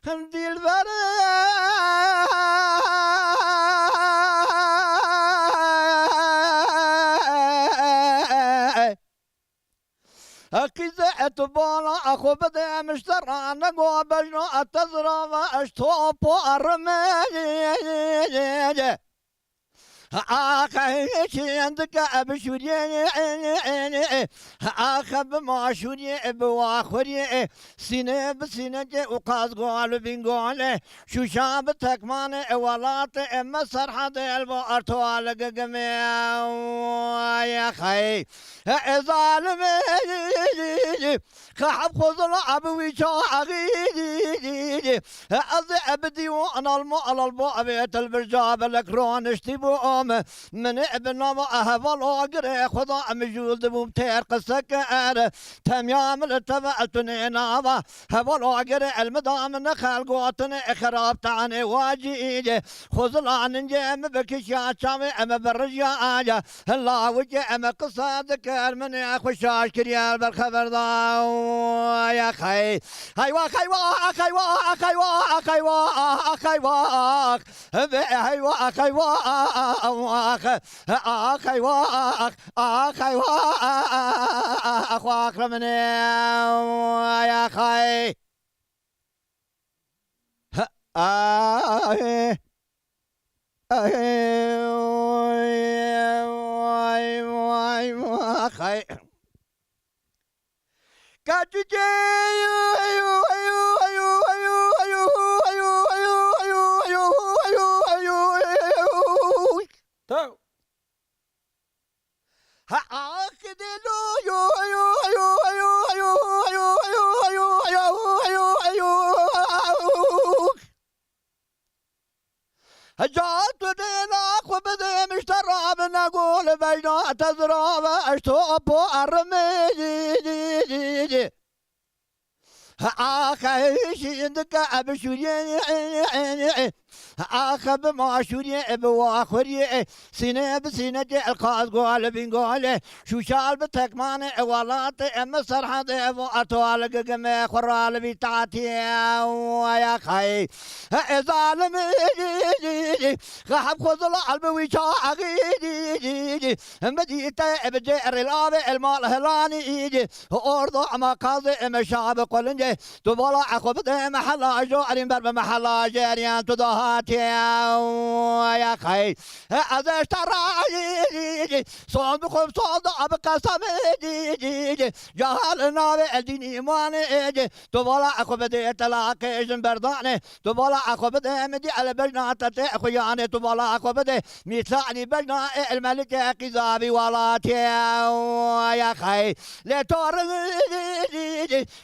dilber Akize etbala akhu bede müşterana gobejno atazrava eştopu armeye عندك أبشوري أخب معشوري بواخوري سنة بسنة وقاز قال بنقال شو شاب تكمان ولات أما سرحة البقر طوال جميع يا خي ظالم خحب خذل أبوي شاغي أذي أبدي وأنا المال البقبة البرجاب الكرون اشتبو من ابن أهبل أجر خدا مجود بمتير قسك أر تميام التبعتني نابا هبل أجر المدام نخل قوتني خراب تاني واجي خذل عن جام بكشا شامي أما برجع الله وجه أما قصادك من أخشاش كريال بالخبر ضاو يا خي هيوا خيوا خيوا خيوا خيوا خيوا هيوا خيوا أخي واخ من يا أخي أخي كاتجي جات دينا خبز مشترى بنقول بينا تزرع اشتوب ارمي أخي عندك أبشوري أخب معشوري بواخوري سنة بسنة القاز قال بنقول شو شال بتكمان ولات أما سرحة أطوال جمع خرال بتاعتي يا خي ظالم خحب خذل البوي شاغي مديت بجير الاب المال هلاني أرض ما قاضي مشاب قلنجي تبلا أخذ محل جاري برب محل جاريان تدهات يا خي هذا اشترى صاد بخب صاد بقسم جهلنا الدين إيمان تبلا أخذ تلاقي برداني تبلا أخذ مدي على بجنات أخوياني تبلا أخذ مثاني بجنا الملك كذابي ولاتي يا خي لا تورد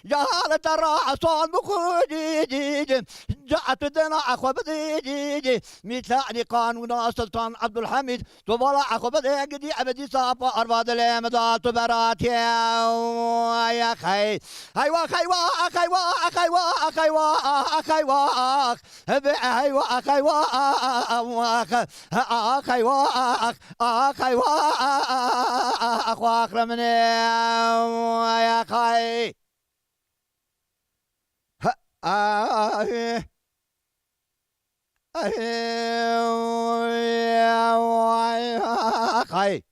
جهل ترى صاد بخودي جاءت دنا أخو بدي مثاني قانون سلطان عبد الحميد تبلا أخو بدي قدي أبدي صاب أرباد الأمدات براتي يا خي أيوا خيوا خيوا خيوا خيوا خيوا أيوا خيوا خيوا خيوا أخو أكرم يا خي خي